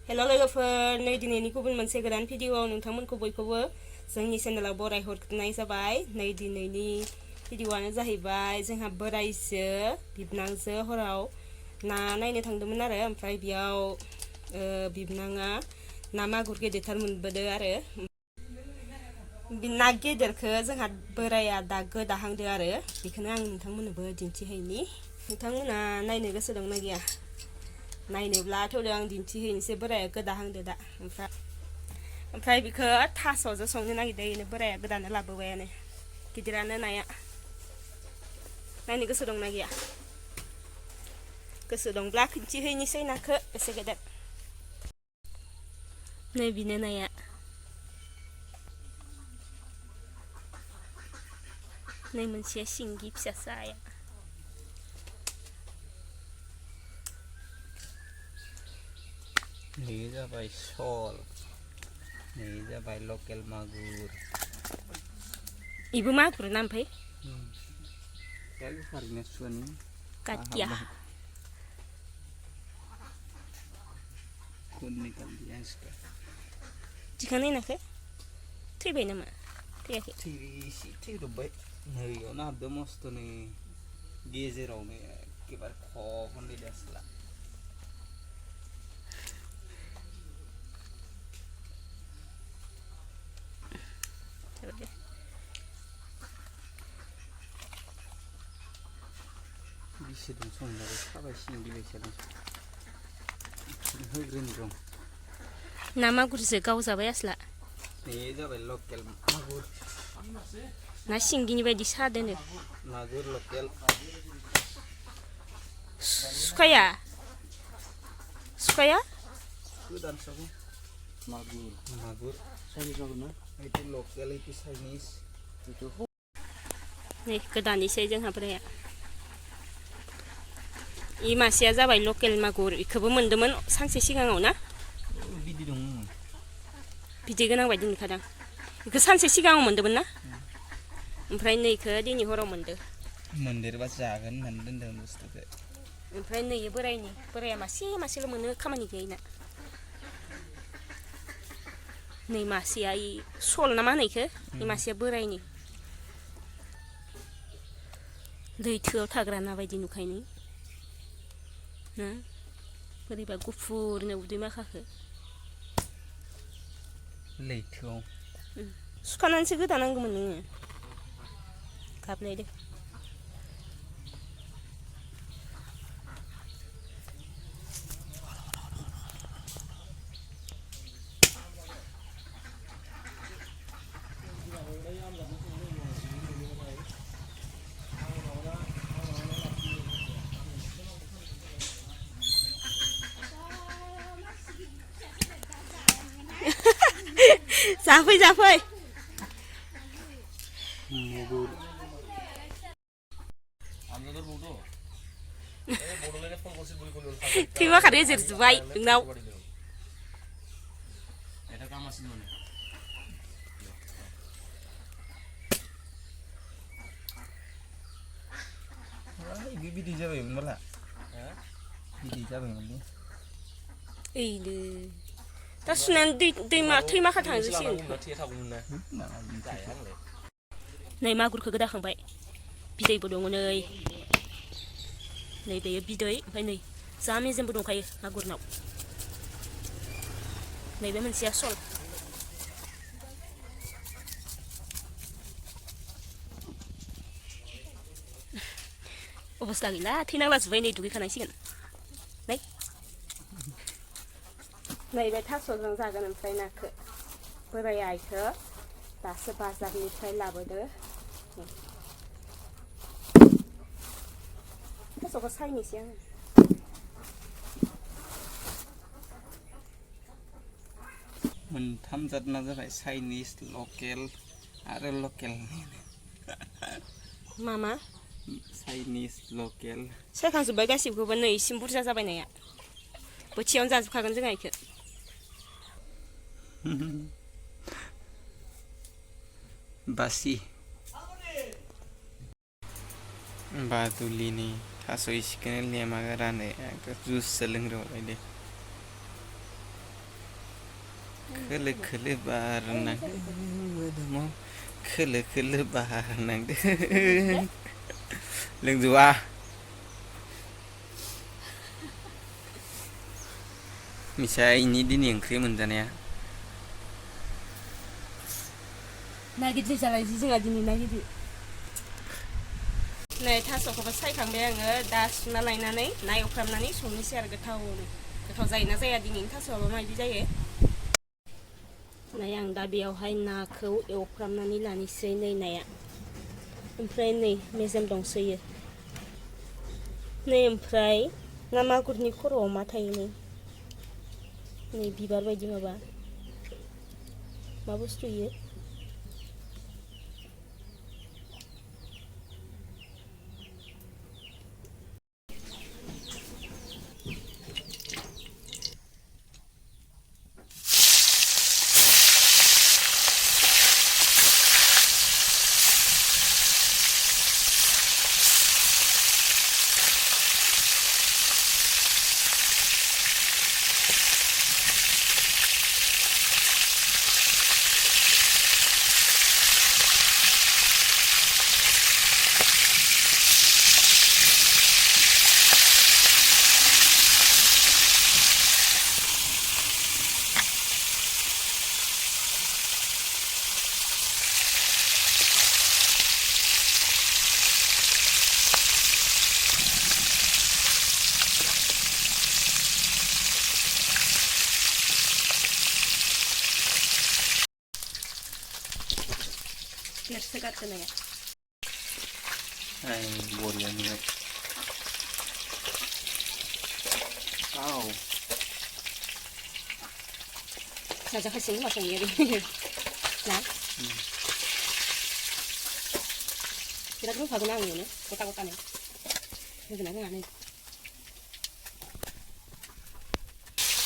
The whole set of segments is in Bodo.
हेल' लोगोफोर नै दिनैनि गुबुन मोनसे गोदान भिडिअआव नोंथांमोनखौ बयखौबो जोंनि चेनेलाव बरायहरनाय जाबाय। नै दिनैनि भिडिअआनो जाहैबाय जोंहा बोराइजो बिबनांजो हराव ना नायनो थांदोंमोन आरो ओमफ्राय बेयाव बिबनाङा ना मागुर गेदेरथार मोनबोदो आरो ना गेदेरखौ जोंहा बोराया दा गोदाहांदो आरो बेखौनो आं नोंथांमोननोबो दिन्थिहैनि। नोंथांमोना नायनो गोसो दंना गैया? नायनोब्ला थेवबो आं दिन्थिहैनोसै। बोराया गोदाहांदो दा ओमफ्राय बेखौ थास'जों संनो नागिरदों। बोराया गोदानो लाबोबायानो गिदिरानो नाया। नायनो गोसो दंना गैया? गोसो दंब्ला दिन्थिहैनोसै नाखौ एसे गेदेर। नै बेनो नाया। नै मोनसे सिंगि फिसासाया। Ini जाबाय सल, ini जाबाय लकेल मागुर। Ibu मागुर ना ओमफ्राय? Kayak harinya suami. Katia. Kuning kan biasa. Diखांनाय नाखौ थैबाय नामा? थैयाखै? थैबाय। नैयावनो हाबदों मस्थ'नो गेजेरावनो एखेबारे ख'खौनो दैदासला। Bisa dong संनानै खाबाय सिंगि बायसा दं। होग्रोनि दं। ना मागुरजो गावजाबाय आसला। बे जाबाय लकेल मागुर। ना सिंगिनि बायदि सादोनो। मागुर लकेल। सुखाया? सुखाया? गोदान साबो। मागुर। Chinese मागुर ना? itu lokal itu Chinese. Itu. नै गोदानैसै जोंहा बोराया। इ मासेया जाबाय लकेल मागुर। इखौबो मोन्दोंमोन सानसे सिगाङाव ना? बिदै दं। बिदै गोनां बायदि नुखादां। इखौ सानसे सिगाङाव मोन्दोंमोन ना? ओमफ्राय नै इखौ दिनै हराव मोन्दों। मोनदेरबा जागोन होननानै दोनदों बुस्थुखौ। ओमफ्राय नै बोराया मासेल' मोनो खामानि गैयैना। नै मासेया इ सल ना मा होनो इखो? इ मासेया बोरायनि। लैथोआव थाग्रा ना बायदि नुखायो ना? बोरैबा गुफुरनो उदै माखाखो। लैथोआव। सुखानानैसो गोदानांगौमोन नोङो। गाबनायदो। जाफै। थैमा खारो जिरजुबाय नोंनाव। बिदै जाबायमोन माला? बिदै जाबायमोन। ओइनो दा सुनानै दैमा थैमाखा थांजोबसिगोन। नै मागुरखौ गोदाखांबाय। बिदैबो दङ नै बेयो बिदै ओमफ्राय नै जा मेजेमबो दंखायो मागुरनाव। नैबे मोनसेया सल। अबस्था गैला थैनांलाजोब्बाय नै दुगैखानांसिगोन। नैबे थास'जों जागोन ओमफ्राय नाखौ बोराया इखौ दासो बाजारनिफ्राय लाबोदो। थास'खौ सायनोसै आङो। मोनथाम जादना जाबाय चाइनिस, लकेल आरो लकेल। मा? चाइनिस, लकेल। सायखांजोब्बाय गासिबखौबो नै इसिम बुरजा जाबाय नाया। बोथियावनो जाजोबखागोन जोंहा इखौ। बासि बादुलिनि थास' इसिखौनो लेमा गारानो जुइससो लोंग्रोबाय दे। खोलो खोलो बारनांदों मोदोमाव खोलो खोलो बारनांदों लोंजोबा मिसा इनि दिनै ओंख्रि मोनजानाया ना गिदिर जालायसै जोंहा दिनै ना गिदिर नै थास'खौबो सायखांबाय आङो दा सुना लायनानै ना एवफ्रामनानै संनोसै आरो गोथाव जायोना जाया दिनैनि थास'आबो माबायदि जायो नै आं दा बेयावहाय नाखौ एवफ्रामनानै लानोसै नै नाया ओमफ्राय नै मेजेम दंसोयो नै ओमफ्राय ना मागुरनि खर'आव मा थायो नै बिबार बायदि मा बुस्थु इयो Segat na yan. Ay, borian nila. Wow. Saja kasi mo sa iyo. Na? Kira ko pag nang yun, kota-kota na. Hindi na nga na.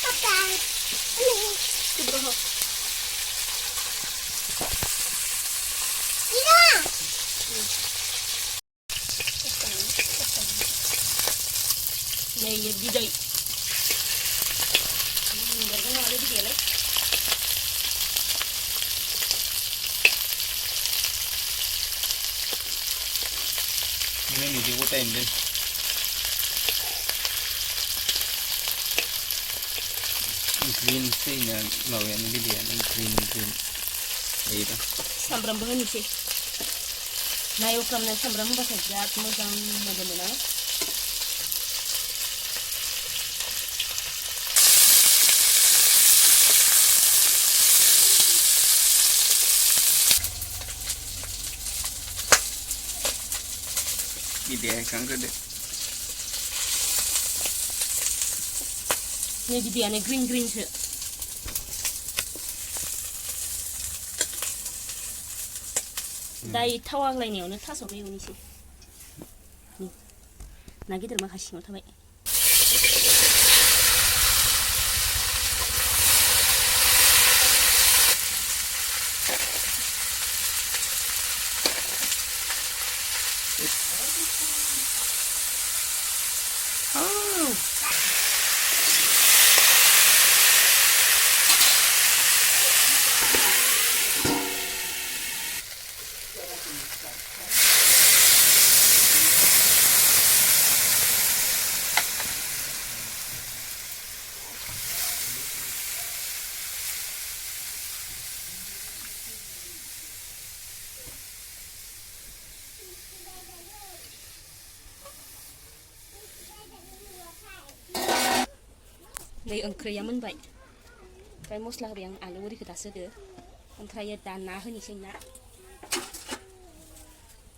Papa. Ano? Này đi đây. Để cái ngồi đi cái gì đấy. Ini nih di kota ini. Green sih nih, mau yang ini dia, green. Itu. Sambram banget nih sih. Nah, yuk kamu sambram bahasa Jawa, mau mana? Dia kan gede. Ini dia nih green sih. Dai tawang lainnya, nih tas apa ini sih? Nih, nagi terima kasih mau tabai. Đây oंख्रिया मोनबाय ओमफ्राय मस्ला होबाय आं आलु ओरिखौ दासो होदो ओमफ्राय दा ना होनोसै ना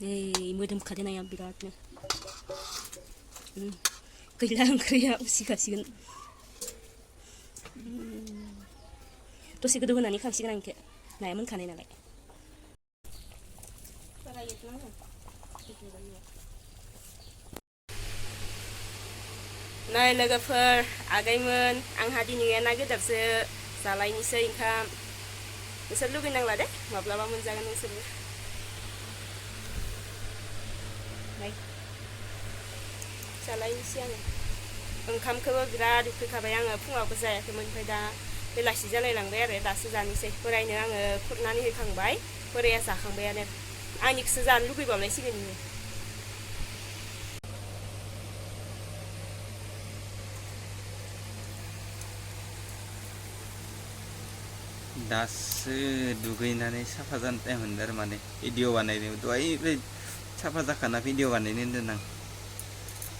नै मोदोमखादो नाया बिरादनो गैला ओंख्रिया उसिखासिगोन दसे गोदौ होनानै खांसिगोन आं इखो नाया मोनखानाय नालाय नै लोगोफोर आगैमोन आंहा दिनै ना गेदेरसो जालायनोसै ओंखाम नोंसोर लुगैनांला दे माब्लाबा मोनजागोन नोंसोरबो नै जालायनोसै आङो ओंखामखौबो बिराद उखैखाबाय आङो फुङावबो जायाखैमोन ओमफ्राय दा बेलासि जालायलांबाय आरो दासो जानोसै बोरायनो आङो खुरनानै होखांबाय बोराया जाखांबायानो आंनिखौसो जानो लुगैबावलायसिगोन बियो दासो दुगैनानै साफा जानो टाइम मोनदों आरो माने भिडिअ बानायनो दहाय साफा जाखाना भिडिअ बानायनो होन्दों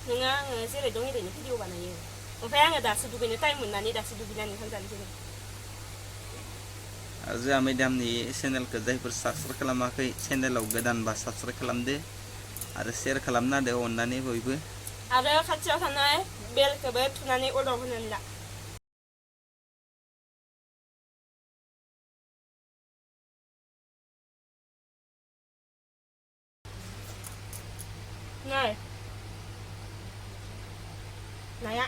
नोङा आङो जेरै दं एरैनो भिडिअ बानायो ओमफ्राय आङो दासो दुगैनो टाइम मोननानै दासो दुगैनानै ओंखाम जानो फैदों आरो जोंहा मेडामनि चेनेलखौ जायफोर साबस्क्राइब खालामाखै चेनेलाव गोदानबा साबस्क्राइब खालामदो आरो शेयार खालामना होदो अननानै बयबो आरो खाथियाव थानाय बेलखौबो थुनानै अराव होनानै ला नाय नाया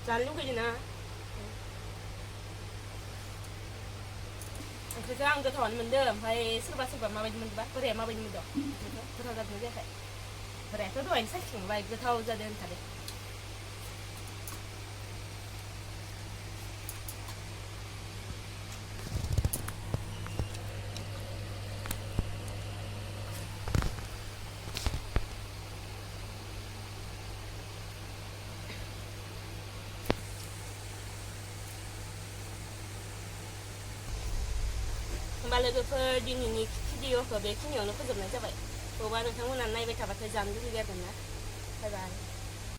जानो लुगैदों ना ओंख्रिखौ आं गोथावानो मोनदों ओमफ्राय सोरबा माबायदि मोनदोंबा बोराया माबायदि मोनदों गोथाव जादोंना जायाखै बोरायाथ' दहायनो साखिखांबाय गोथाव जादों होनखादों होमबा लोगोफोर दिनैनि भिडिअखौ बेखिनियावनो फोजोबनाय जाबाय बबेबा नोंथांमोना नायबाय थाबाथाय जानो लुगैगारगोन ना बाय बाय